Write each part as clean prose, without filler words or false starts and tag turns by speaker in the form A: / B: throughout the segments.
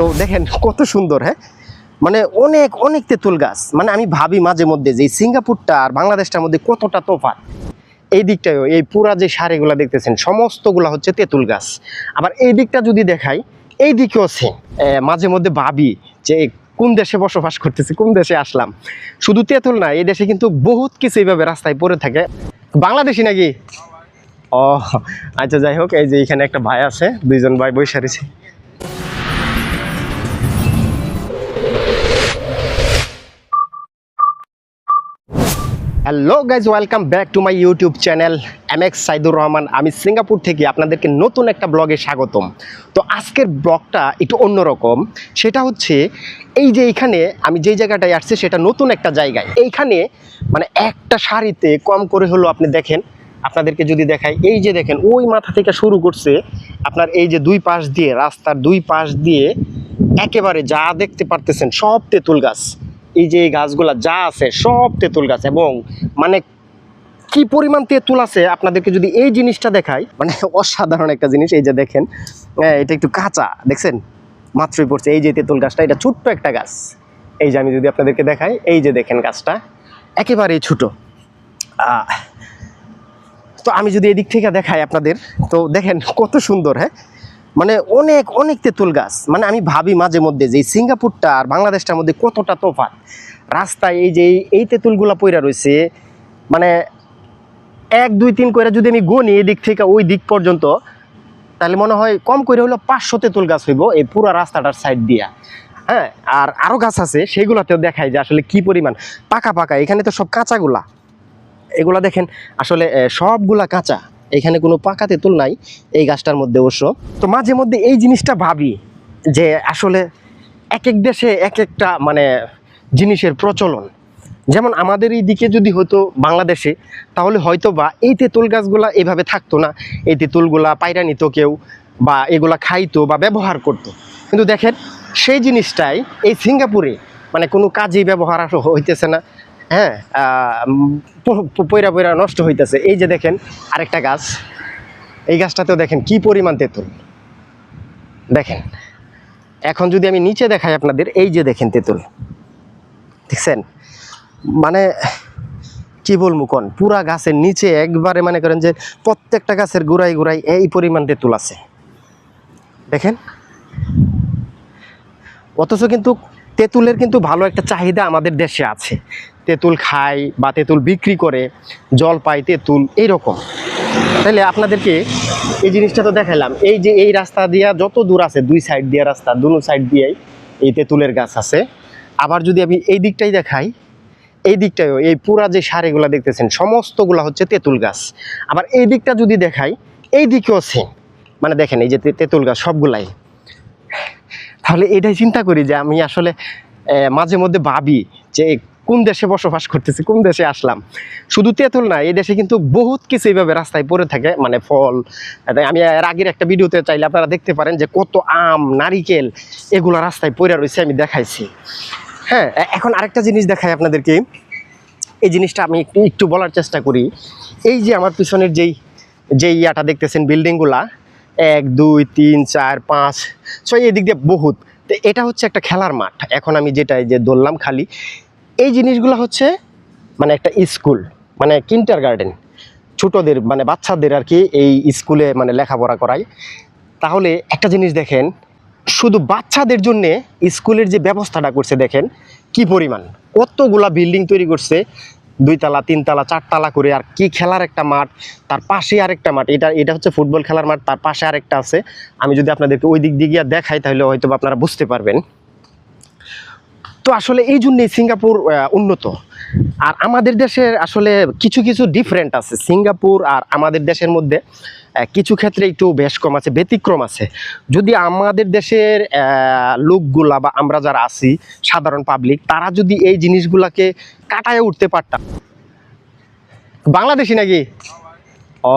A: তো দেখেন কত সুন্দর। হ্যাঁ, মানে অনেক অনেক তেঁতুল গাছ। মানে আমি ভাবি মাঝে মধ্যে যে সিঙ্গাপুরটা আর বাংলাদেশটার মধ্যে কতটা তফাৎ। এই দিকটাও এই পুরা যে সারিগুলা দেখতেছেন সমস্তগুলা হচ্ছে তেঁতুল গাছ। আবার এই দিকটা যদি দেখাই, এই দিকেও সেম। মাঝে মধ্যে ভাবি যে কোন দেশে বসবাস করতেছি, কোন দেশে আসলাম। শুধু তেঁতুল না, এই দেশে কিন্তু বহুত কিছু এইভাবে রাস্তায় পড়ে থাকে। বাংলাদেশি নাকি? ও আচ্ছা, যাই হোক, এই যে এখানে একটা ভাই আছে, দুইজন ভাই বসে রয়েছে। Hello guys, welcome back to my YouTube channel MX Saidur Rahman. আমি সিঙ্গাপুর থেকে আপনাদেরকে নতুন একটা ব্লগে স্বাগতম। তো আজকের ব্লগটা একটু অন্যরকম। সেটা হচ্ছে এই যে এইখানে আমি যেই জায়গাটায় আসছি সেটা নতুন একটা জায়গায়। এইখানে মানে একটা সারিতে কম করে হলো আপনি দেখেন, আপনাদেরকে যদি দেখাই, এই যে দেখেন ওই মাথা থেকে শুরু করছে আপনার এই যে দুই পাশ দিয়ে, রাস্তার দুই পাশ দিয়ে একেবারে যা দেখতে পারতেছেন সব তেঁতুল গাছ। এই যে এই গাছগুলা যা আছে সব তেঁতুল গাছ, এবং মানে কি পরিমাণ তেঁতুল আছে আপনাদেরকে যদি এই জিনিসটা দেখাই, মানে অসাধারণ একটা জিনিস। এই যে দেখেন, এটা একটু কাঁচা, দেখছেন মাত্রই পড়ছে। এই যে তেঁতুল গাছটা, এটা ছোট্ট একটা গাছ। এই যে আমি যদি আপনাদেরকে দেখাই, এই যে দেখেন গাছটা একেবারেই ছোট। তো আমি যদি এদিক থেকে দেখাই আপনাদের, তো দেখেন কত সুন্দর। হ্যাঁ, মানে অনেক অনেক তেঁতুল গাছ। মানে আমি ভাবি মাঝে মধ্যে যে সিঙ্গাপুরটা আর বাংলাদেশটার মধ্যে কতটা তফাৎ। রাস্তায় এই যে এই তেঁতুলগুলা পইরা রয়েছে, মানে 1 2 3 করে যদি আমি গুনি এই দিক থেকে ওই দিক পর্যন্ত, তাহলে মনে হয় কম করে হলো 500 তেঁতুল গাছ হইব এই পুরো রাস্তাটার সাইড দিয়া। হ্যাঁ, আর আরও গাছ আছে, সেগুলোতেও দেখায় যে আসলে কি পরিমাণ পাকা পাকা। এখানে তো সব কাঁচাগুলা, এগুলা দেখেন আসলে সবগুলা কাঁচা, এখানে কোনো পাকা তেঁতুল নাই এই গাছটার মধ্যে অবশ্য। তো মাঝে মধ্যে এই জিনিসটা ভাবি যে আসলে এক এক দেশে এক একটা মানে জিনিসের প্রচলন। যেমন আমাদের এই দিকে যদি হতো বাংলাদেশে, তাহলে হয়তো বা এই তেঁতুল গাছগুলা এভাবে থাকতো না। এই তেঁতুলগুলা পায়রা নিত কেউ, বা এগুলা খাইতো বা ব্যবহার করত। কিন্তু দেখেন সেই জিনিসটাই এই সিঙ্গাপুরে মানে কোনো কাজেই ব্যবহার হইতেছে না। হ্যাঁ, পয়রা পয়রা নষ্ট হইতেছে। এই যে দেখেন আরেকটা গাছ, এই গাছটাতেও দেখেন কি পরিমাণ তেঁতুল। দেখেন এখন যদি আমি নিচে দেখাই আপনাদের, এই যে দেখেন তেঁতুল, দেখছেন? মানে কি বলবো কোন, পুরা গাছের নিচে একবারে মনে করেন যে প্রত্যেকটা গাছের গোড়ায় গোড়ায় এই পরিমাণ তেঁতুল আছে, দেখেন। অথচ কিন্তু তেঁতুলের কিন্তু ভালো একটা চাহিদা আমাদের দেশে আছে। তেঁতুল খায় বা তেঁতুল বিক্রি করে, জল পায় তেঁতুল, এইরকম। তাহলে আপনাদেরকে এই জিনিসটা তো দেখাইলাম। এই যে এই রাস্তা দিয়া যত দূর আছে, দুই সাইড দিয়ে রাস্তা, দুনো সাইড দিয়েই এই তেঁতুলের গাছ আছে। আবার যদি আমি এই দিকটাই দেখাই, এই দিকটাও এই পুরা যে সারিগুলা দেখতেছেন সমস্তগুলা হচ্ছে তেঁতুল গাছ। আবার এই দিকটা যদি দেখাই, এই দিকেও সেম। মানে দেখেন এই যে তেঁতুল গাছ সবগুলাই। তাহলে এটাই চিন্তা করি যে আমি আসলে মাঝে মধ্যে ভাবি যে কোন দেশে বসবাস করতেছি, কোন দেশে আসলাম। শুধু তেঁতুল না, এই দেশে কিন্তু বহুত কিছু এইভাবে রাস্তায় পড়ে থাকে, মানে ফল। আমি এর আগের একটা ভিডিওতে চাইলে আপনারা দেখতে পারেন যে কত আম, নারিকেল এগুলো রাস্তায় পড়ে রয়েছে, আমি দেখাইছি। হ্যাঁ, এখন আরেকটা জিনিস দেখাই আপনাদেরকে। এই জিনিসটা আমি একটু বলার চেষ্টা করি। এই যে আমার পিছনের যেই ইয়াটা দেখতেছেন, বিল্ডিংগুলা 1 2 3 4 5 6 এদিক দিয়ে বহুত। তো এটা হচ্ছে একটা খেলার মাঠ। এখন আমি যেটাই যে ধরলাম খালি, এই জিনিসগুলো হচ্ছে মানে একটা স্কুল, মানে কিন্ডারগার্টেন, ছোটদের মানে বাচ্চাদের আর কি এই স্কুলে মানে লেখাপড়া করায়। তাহলে একটা জিনিস দেখেন, শুধু বাচ্চাদের জন্যে স্কুলের যে ব্যবস্থাটা করছে দেখেন কি পরিমাণ, কতগুলা বিল্ডিং তৈরি করছে, 2 তলা 3 তলা 4 তলা করে। আর কি খেলার একটা মাঠ, তার পাশে আরেকটা মাঠ, এটা হচ্ছে ফুটবল খেলার মাঠ, তার পাশে আরেকটা আছে। আমি যদি আপনাদেরকে ওই দিক দিয়ে দেখাই তাহলে হয়তো আপনারা বুঝতে পারবেন। তো আসলে এই জন্যই সিঙ্গাপুর উন্নত। আর আমাদের দেশের আসলে কিছু কিছু ডিফারেন্ট আছে সিঙ্গাপুর আর আমাদের দেশের মধ্যে। কিছু ক্ষেত্রে একটু বেশ কম আছে, ব্যতিক্রম আছে। যদি আমাদের দেশের লোকগুলা বা আমরা যারা আছি সাধারণ পাবলিক, তারা যদি এই জিনিসগুলাকে কাটায় উঠতে পারতাম। বাংলাদেশি নাকি? ও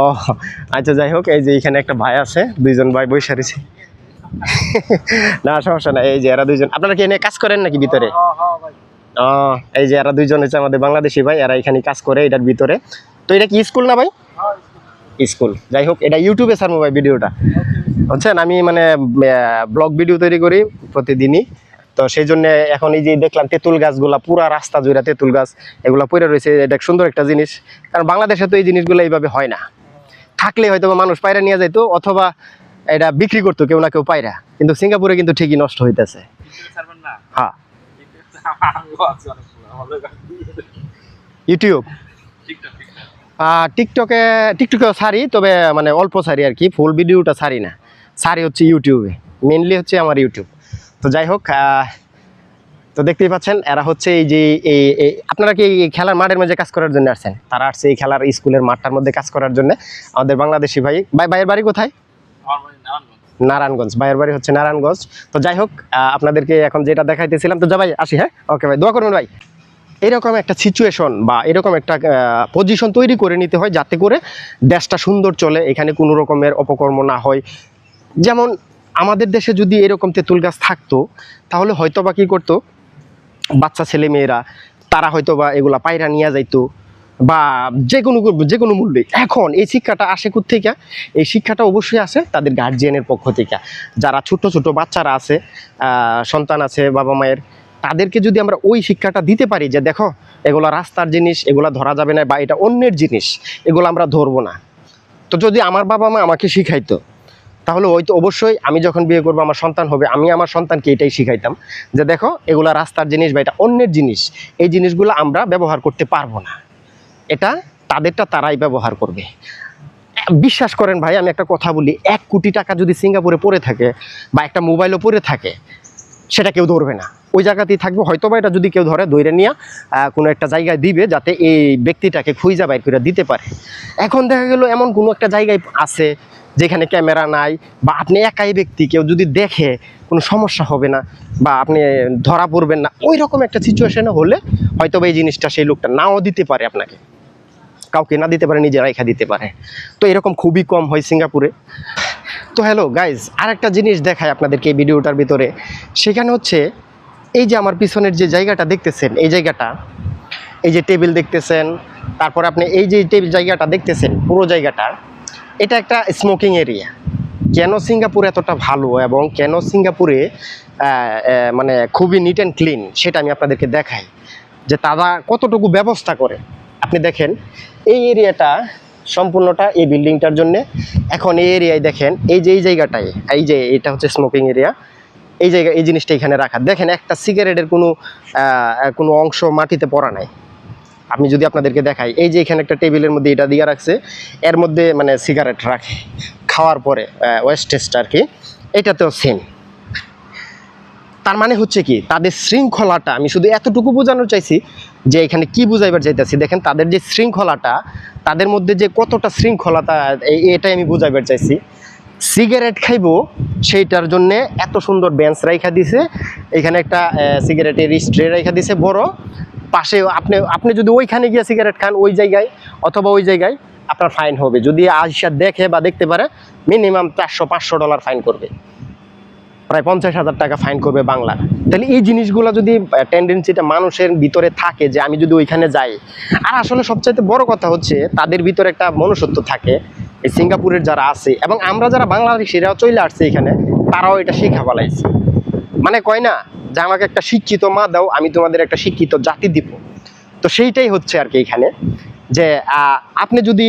A: আচ্ছা, যাই হোক, এই যে এখানে একটা ভাই আছে, দুইজন ভাই বসে রয়েছে। না সমস্যা না। এই যে এরা দুইজন, আপনারা কি এনে কাজ করেন নাকি ভিতরে? এই যে এরা দুইজন হচ্ছে আমাদের বাংলাদেশি ভাই, এরা এখানে কাজ করে এটার ভিতরে। তো এটা কি স্কুল না ভাই? স্কুল। যাই হোক, এটা ইউটিউবে ছাড়বো ভাই ভিডিওটা, বুঝছেন? আমি মানে ব্লগ ভিডিও তৈরি করি প্রতিদিনই, তো সেই জন্য এখন এই যে দেখলাম তেঁতুল গাছগুলা পুরা রাস্তা জুড়ে তেঁতুল গাছ এগুলা পড়ে রয়েছে, এটা সুন্দর একটা জিনিস। কারণ বাংলাদেশে তো এই জিনিসগুলো এইভাবে হয় না, থাকলে হয়তো মানুষ পায়রা নিয়ে যাইতো অথবা এটা বিক্রি করতো কেউ না কেউ পায়রা, কিন্তু সিঙ্গাপুরে কিন্তু ঠিকই নষ্ট হইতেছে। হ্যাঁ, ইউটিউব, টিকটকে ছাড়ি, তবে মানে অল্প ছাড়ি আর কি, ফুল ভিডিওটা ছাড়ি না, ছাড়ি হচ্ছে ইউটিউবে, মেনলি হচ্ছে আমার ইউটিউব। তো যাই হোক, তো দেখতেই পাচ্ছেন এরা হচ্ছে এই যে আপনারা কি এই খেলার মাঠের মধ্যে কাজ করার জন্য আসছেন? তারা আসছে এই খেলার স্কুলের মাঠটার মধ্যে কাজ করার জন্য। আমাদের বাংলাদেশি ভাইয়ের বাড়ি কোথায়? নারায়ণগঞ্জ। ভাইয়ের বাড়ি হচ্ছে নারায়ণগঞ্জ। তো যাই হোক, আপনাদেরকে এখন যেটা দেখাইতেছিলাম, তো যা ভাই আসি। হ্যাঁ, ওকে ভাই, দোয়া করবেন ভাই। এরকম একটা সিচুয়েশন বা এরকম একটা পজিশন তৈরি করে নিতে হয় যাতে করে দেশটা সুন্দর চলে, এখানে কোনো রকমের অপকর্ম না হয়। যেমন আমাদের দেশে যদি এরকম তেঁতুল গাছ থাকতো, তাহলে হয়তো বা কী করতো, বাচ্চা ছেলে মেয়েরা তারা হয়তো বা এগুলা পায়রা নিয়ে যাইতো বা যে কোনো মূল্যে। এখন এই শিক্ষাটা আসে কোত্থেকে? এই শিক্ষাটা অবশ্যই আসে তাদের গার্জিয়ানের পক্ষ থেকে। যারা ছোট ছোট বাচ্চারা আছে, সন্তান আছে বাবা মায়ের, তাদেরকে যদি আমরা ওই শিক্ষাটা দিতে পারি যে দেখো এগুলো রাস্তার জিনিস, এগুলো ধরা যাবে না, বা এটা অন্যের জিনিস, এগুলো আমরা ধরবো না। তো যদি আমার বাবা মা আমাকে শিখাইতো, তাহলে ওই তো অবশ্যই আমি যখন বিয়ে করবো, আমার সন্তান হবে, আমি আমার সন্তানকে এটাই শিখাইতাম যে দেখো এগুলো রাস্তার জিনিস বা এটা অন্যের জিনিস, এই জিনিসগুলো আমরা ব্যবহার করতে পারবো না, এটা তাদেরটা তারাই ব্যবহার করবে। বিশ্বাস করেন ভাই, আমি একটা কথা বলি, 1 কোটি টাকা যদি সিঙ্গাপুরে পড়ে থাকে বা একটা মোবাইলও পড়ে থাকে, সেটা কেউ ধরবে না, ওই জায়গাতেই থাকবে। হয়তো বা এটা যদি কেউ ধরে নিয়ে কোনো একটা জায়গায় দিবে যাতে এই ব্যক্তিটাকে খুঁজে বাইর করে দিতে পারে। এখন দেখা গেল এমন কোনো একটা জায়গায় আছে যেখানে ক্যামেরা নাই, বা আপনি একাই ব্যক্তি, কেউ যদি দেখে কোনো সমস্যা হবে না বা আপনি ধরা পড়বেন না, ওই রকম একটা সিচুয়েশনে হলে হয়তো বা এই জিনিসটা সেই লোকটা নাও দিতে পারে, আপনাকে কাউকে না দিতে পারে, নিজে রাইখা দিতে পারে। তো এরকম খুবই কম হয় সিঙ্গাপুরে। তো হ্যালো গাইজ, আরেকটা জিনিস দেখায় আপনাদেরকে এই ভিডিওটার ভিতরে, সেখানে হচ্ছে এই যে আমার পিছনের যে জায়গাটা দেখতেছেন, এই জায়গাটা, এই যে টেবিল দেখতেছেন, তারপর আপনি এই যে টেবিল জায়গাটা দেখতেছেন, পুরো জায়গাটা, এটা একটা স্মোকিং এরিয়া। কেন সিঙ্গাপুর এতটা ভালো এবং কেন সিঙ্গাপুরে মানে খুবই নিট অ্যান্ড ক্লিন, সেটা আমি আপনাদেরকে দেখাই যে তারা কতটুকু ব্যবস্থা করে। আপনি দেখেন এই এরিয়াটা সম্পূর্ণটা এই বিল্ডিংটার জন্য। এখন এই এরিয়ায় দেখেন, এই যে এই জায়গাটায়, এই যে এটা হচ্ছে স্মোকিং এরিয়া, এই জায়গা, এই জিনিসটা এখানে রাখা, দেখেন একটা সিগারেটের কোনো অংশ মাটিতে পড়া নাই। আমি যদি আপনাদেরকে দেখাই, এই যে এখানে একটা টেবিলের মধ্যে এটা দিয়ে রাখছে, এর মধ্যে মানে সিগারেট রাখে খাওয়ার পরে, ওয়েস্টেজটা আর কি, এটাতেও সেম। তার মানে হচ্ছে কি, তাদের শৃঙ্খলাটা, আমি শুধু এতটুকু বোঝানোর চাইছি যে এখানে কি বুঝাইবার চাইতেছি, দেখেন তাদের যে শৃঙ্খলাটা, তাদের মধ্যে যে কতটা শৃঙ্খলতা, এটাই আমি বুঝাইবার চাইছি। সিগারেট খাইবো সেইটার জন্যে এত সুন্দর বেঞ্চ রাইখা দিছে, এখানে একটা সিগারেটের স্ট্রে রাইখা দিছে বড়, পাশে আপনি যদি ওইখানে গিয়ে সিগারেট খান ওই জায়গায় অথবা ওই জায়গায়, আপনার ফাইন হবে। যদি আইসা দেখে বা দেখতে পারে, মিনিমাম $400-500 ফাইন করবে, প্রায় 50,000 টাকা ফাইন করবে বাংলা। তাহলে এই জিনিসগুলো যদি টেন্ডেন্সিটা মানুষের ভিতরে থাকে যে আমি যদি ওইখানে যাই, আর আসলে সবচাইতে বড় কথা হচ্ছে তাদের ভিতরে একটা মনুষ্যত্ব থাকে, এই সিঙ্গাপুরের যারা আছে এবং আমরা যারা বাংলাদেশিরাও চলে আসছে এখানে, তারাও এটা শিখা ফেলাইছে। মানে কয় না যে আমাকে একটা শিক্ষিত মা দাও, আমি তোমাদের একটা শিক্ষিত জাতি দিব। তো সেইটাই হচ্ছে আর কি এখানে, যে আপনি যদি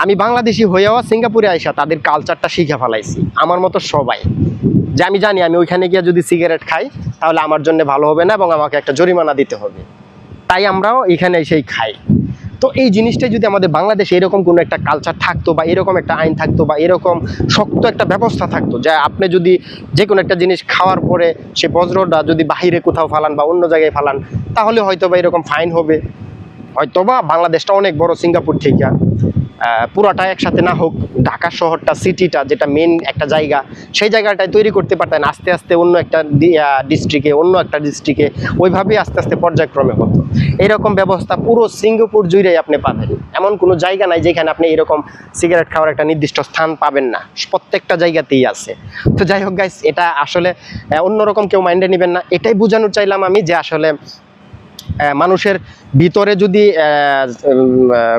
A: আমি বাংলাদেশি হয়েও সিঙ্গাপুরে আইসা তাদের কালচারটা শিখে ফেলাইছি আমার মতো সবাই, যে আমি জানি আমি ওইখানে গিয়ে যদি সিগারেট খাই তাহলে আমার জন্য ভালো হবে না এবং আমাকে একটা জরিমানা দিতে হবে, তাই আমরাও এখানে এসেই খাই। তো এই জিনিসটাই যদি আমাদের বাংলাদেশে এরকম কোনো একটা কালচার থাকতো বা এরকম একটা আইন থাকতো বা এরকম শক্ত একটা ব্যবস্থা থাকতো, যে আপনি যদি যে কোনো একটা জিনিস খাওয়ার পরে সে বজ্রটা যদি বাহিরে কোথাও ফালান বা অন্য জায়গায় ফালান, তাহলে হয়তো বা এরকম ফাইন হবে। হয়তো বা বাংলাদেশটা অনেক বড়, সিঙ্গাপুর থেকে পুরাটা একসাথে না হোক, ঢাকা শহরটা, সিটিটা যেটা মেন একটা জায়গা, সেই জায়গাটায় তৈরি করতে পারতেন আস্তে আস্তে অন্য একটা ডিস্ট্রিক্টে, ওইভাবেই আস্তে আস্তে পর্যায়ক্রমে হতো। এরকম ব্যবস্থা পুরো সিঙ্গাপুর জুড়েই আপনি পাবেন, এমন কোনো জায়গা নাই যেখানে আপনি এরকম সিগারেট খাওয়ার একটা নির্দিষ্ট স্থান পাবেন না, প্রত্যেকটা জায়গাতেই আছে। তো যাই হোক গাইস, এটা আসলে অন্যরকম কেউ মাইন্ডে নেবেন না, এটাই বোঝানোর চাইলাম আমি যে আসলে মানুষের ভিতরে যদি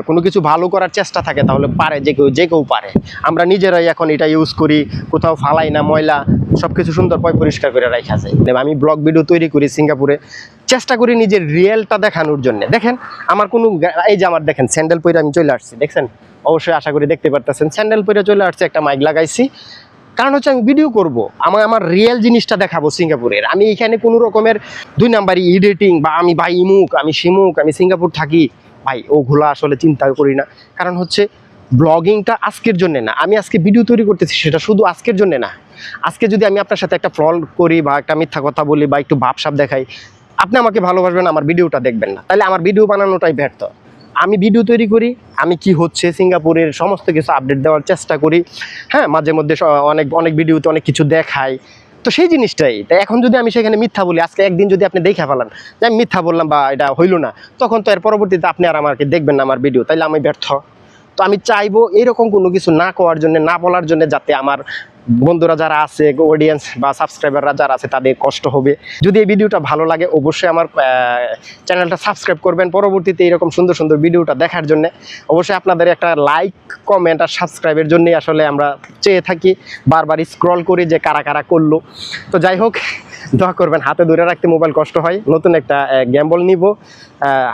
A: কোনো কিছু ভালো করার চেষ্টা থাকে তাহলে পারে, যে কেউ পারে। আমরা নিজেরাই এখন এটা ইউজ করি, কোথাও ফালাই না ময়লা, সব কিছু সুন্দর পরিষ্কার করে রাখা যায়। আমি ব্লগ ভিডিও তৈরি করি সিঙ্গাপুরে, চেষ্টা করি নিজের রিয়েলটা দেখানোর জন্য। দেখেন আমার কোনো, এই যে আমার দেখেন স্যান্ডেল পরে আমি চলে আসছি, দেখছেন অবশ্যই আশা করি দেখতে পারতেছেন, স্যান্ডেল পরে চলে আসছে, একটা মাইক লাগাইছি, কারণ হচ্ছে আমি ভিডিও করব, আমার রিয়েল জিনিসটা দেখাবো সিঙ্গাপুরের। আমি এখানে কোনো রকমের 2 নাম্বারই এডিটিং বা আমি ভাই ইমুক, আমি শিমুক, আমি সিঙ্গাপুর থাকি, ভাই ওগুলো আসলে চিন্তা করি না। কারণ হচ্ছে ব্লগিংটা আজকের জন্য না, আমি আজকে ভিডিও তৈরি করতেছি সেটা শুধু আজকের জন্য না। আজকে যদি আমি আপনার সাথে একটা ফ্রড করি বা একটা মিথ্যা কথা বলি বা একটু ভাবসাব দেখাই, আপনি আমাকে ভালোবাসবেন, আমার ভিডিওটা দেখবেন না, তাহলে আমার ভিডিও বানানোটাই ব্যর্থ। আমি ভিডিও তৈরি করি, আমি কি হচ্ছে সিঙ্গাপুরের সমস্ত কিছু আপডেট দেওয়ার চেষ্টা করি। হ্যাঁ, মাঝে মধ্যে অনেক ভিডিওতে অনেক কিছু দেখাই, তো সেই জিনিসটাই। তাই এখন যদি আমি সেখানে মিথ্যা বলি, আজকে একদিন যদি আপনি দেখে ফেলান যে আমি মিথ্যা বললাম বা এটা হইলো না, তখন তো এর পরবর্তীতে আপনি আর আমাকে দেখবেন না আমার ভিডিও, তাইলে আমি ব্যর্থ। তো আমি চাইবো এরকম কোনো কিছু না করার জন্য, না বলার জন্য, যাতে আমার বন্ধুরা যারা আছে, অডিয়েন্স বা সাবস্ক্রাইবাররা যারা আছে তাদের কষ্ট হবে। যদি এই ভিডিওটা ভালো লাগে অবশ্যই আমার চ্যানেলটা সাবস্ক্রাইব করবেন, পরবর্তীতে এরকম সুন্দর সুন্দর ভিডিওটা দেখার জন্য। অবশ্যই আপনাদের একটা লাইক, কমেন্ট আর সাবস্ক্রাইবের জন্যই আসলে আমরা চেয়ে থাকি, বারবার স্ক্রল করি যে কারা কারা করলো। তো যাই হোক, দোয়া করবেন, হাতে ধরে রাখতে মোবাইল কষ্ট হয়। নতুন একটা গ্যাম্বল নিব,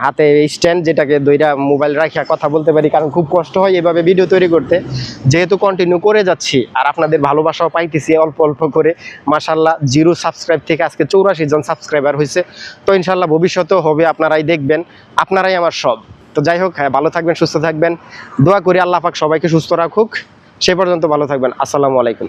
A: হাতে স্ট্যান্ড, যেটাকে ধইরা মোবাইল রাখিয়া কথা বলতে পারি, কারণ খুব কষ্ট হয় এভাবে ভিডিও তৈরি করতে। যেহেতু কন্টিনিউ করে যাচ্ছি আর আপনাদের ভালোবাসাও পাইতেছি অল্প অল্প করে, মাশাআল্লাহ 0 সাবস্ক্রাইব থেকে আজকে 84 জন সাবস্ক্রাইবার হয়েছে। তো ইনশাআল্লাহ ভবিষ্যতেও হবে, আপনারাই দেখবেন, আপনারাই আমার সব। তো যাই হোক, ভালো থাকবেন, সুস্থ থাকবেন, দোয়া করি আল্লাহ পাক সবাইকে সুস্থ রাখুক। সে পর্যন্ত ভালো থাকবেন। আসসালামু আলাইকুম।